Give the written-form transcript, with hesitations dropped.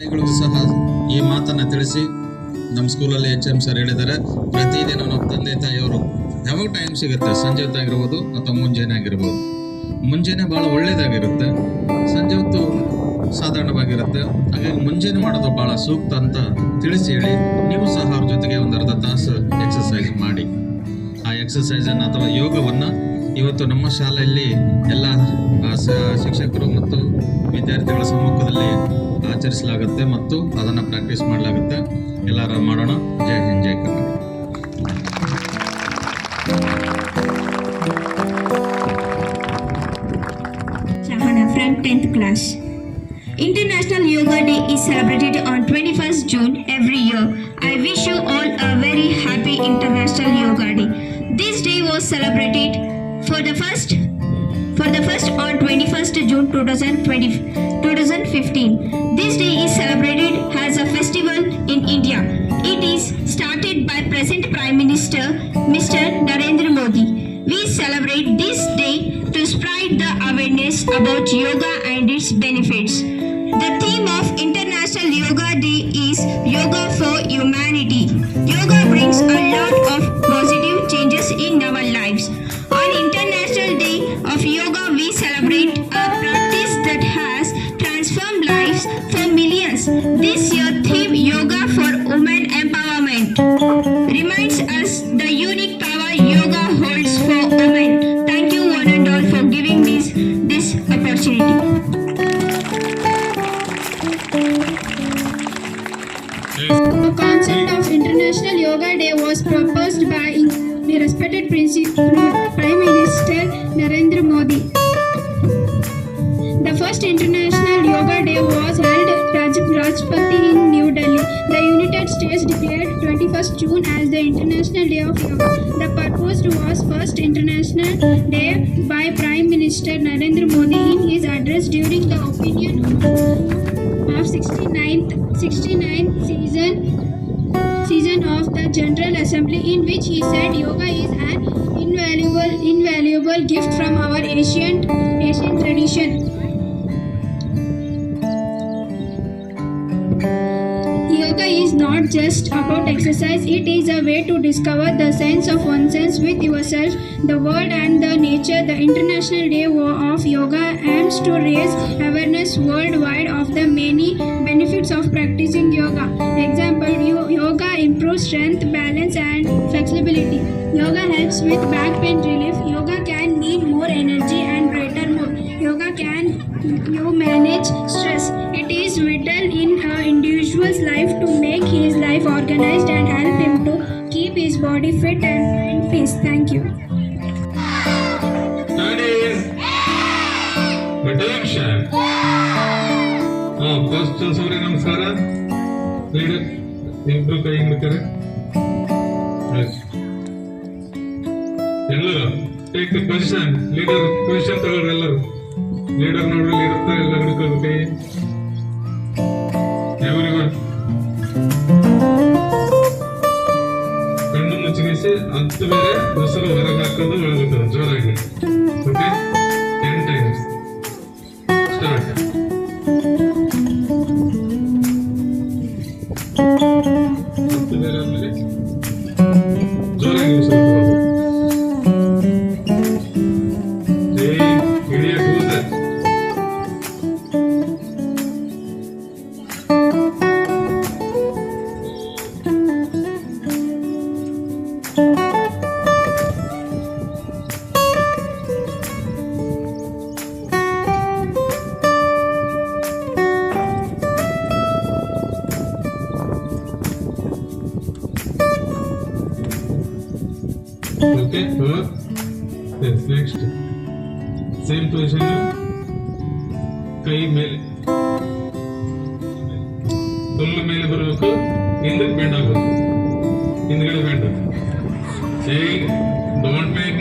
ಗಳಿಗೂ ಸಹ ಈ ಮಾತನ್ನು ತಿಳಿಸಿ ನಮ್ಮ ಸ್ಕೂಲಲ್ಲಿ HM ಸರ್ ಹೇಳಿದ್ದಾರೆ, ಪ್ರತಿದಿನ ನಮ್ಮ ತಂದೆ ತಾಯಿಯವರು ಯಾವಾಗ ಟೈಮ್ ಸಿಗುತ್ತೆ, ಸಂಜೆ ಹೊತ್ತಾಗಿರ್ಬೋದು ಅಥವಾ ಮುಂಜಾನೆ ಆಗಿರ್ಬೋದು. ಮುಂಜಾನೆ ಭಾಳ ಒಳ್ಳೇದಾಗಿರುತ್ತೆ, ಸಂಜೆ ಹೊತ್ತು ಸಾಧಾರಣವಾಗಿರುತ್ತೆ. ಹಾಗಾಗಿ ಮುಂಜಾನೆ ಮಾಡೋದು ಭಾಳ ಸೂಕ್ತ ಅಂತ ತಿಳಿಸಿ ಹೇಳಿ, ನೀವು ಸಹ ಅವ್ರ ಜೊತೆಗೆ ಒಂದು ಅರ್ಧ ತಾಸು ಎಕ್ಸಸೈಸ್ ಮಾಡಿ. ಆ ಎಕ್ಸಸೈಸನ್ನು ಅಥವಾ ಯೋಗವನ್ನು ಇವತ್ತು ನಮ್ಮ ಶಾಲೆಯಲ್ಲಿ ಎಲ್ಲ ಶಿಕ್ಷಕರು ಮತ್ತು ವಿದ್ಯಾರ್ಥಿಗಳ ಸಮ್ಮುಖದಲ್ಲಿ ಆಚರಿಸಲಾಗುತ್ತೆ ಮತ್ತು ಅದನ್ನು ಪ್ರಾಕ್ಟೀಸ್ ಮಾಡಲಾಗುತ್ತೆ. ಎಲ್ಲರೂ ಮಾಡೋಣ. ಜೈ ಹಿಂದ್, ಜೈ Karnataka. Shahana from 10th class. International Yoga Day is celebrated on 21st June every year. I wish you all a very happy International Yoga Day. This day was celebrated for the first on 21st June 2015. This day is celebrated as a festival in India. It is started by present Prime Minister Mr. Narendra Modi. We celebrate this day to spread the awareness about yoga and its benefits. The theme of International Yoga Day is Yoga for Humanity. Yoga brings a lot of positive changes in our lives. On International Day of Yoga, we celebrate a practice that has transformed lives for millions. This year theme Yoga for Women Empowerment reminds us the unique power yoga holds for women. Thank you one and all for giving me this opportunity. The concept of International Yoga Day was proposed by the respected Prime Minister Narendra Modi. The first International Yoga Day was held at Rajpati in New Delhi. The United States declared 21st June as the International Day of Yoga. The purpose was first International Day by Prime Minister Narendra Modi in his address during the opinion of 69th season of the General Assembly, in which he said yoga is an invaluable gift from our ancient tradition. Yoga is not just about exercise, it is a way to discover the sense of oneself with yourself, the world and the nature. The International Day of Yoga aims to raise awareness worldwide of the many benefits of practicing yoga. Example, yoga improves strength, balance and flexibility. Yoga helps with back pain relief. Yoga can mean more energy and brighter mood. Yoga can manage stress. It is vital in an individual's life to make his life organized and help him to keep his body fit and in peace. Thank you. Studies. Attention. First Surya Namaskara. Leader. Improve kay hinukare. Yes. Ellaru take the position. Leader position ತಗೊಳ್ರಿ ಎಲ್ಲರೂ. Leader ನೋಡ್ರಿ, leader ತರ ಎಲ್ಲ ಹಿಡ್ಕೊಳ್ಳಿ ಕೈ. Everyone. ಕಣ್ಣು ಮುಚ್ಚಿಸಿ 10 ಬೇರೆ ಉಸಿರು ಹೊರಗೆ ಹಾಕೊಂಡು ಒಳಗಿದ್ದಾರೆ ಜೋರಾಗಿ. Okay 10 times. Start. ಜೋರಾಗಿ ಉಸಿರು ತಗೊಳ್ಳಿ. Idiot, who's that? Okay, yes, next. Same position. ಕೈ ಮೇಲೆ ಫುಲ್ ಮೇಲೆ ಬರಬೇಕು, ಹಿಂದಕ್ಕೆ ಬೆಂಡ್ ಆಗಬೇಕು, ಹಿಂದ್ಗಡೆ ಬೆಂಡ್. Don't make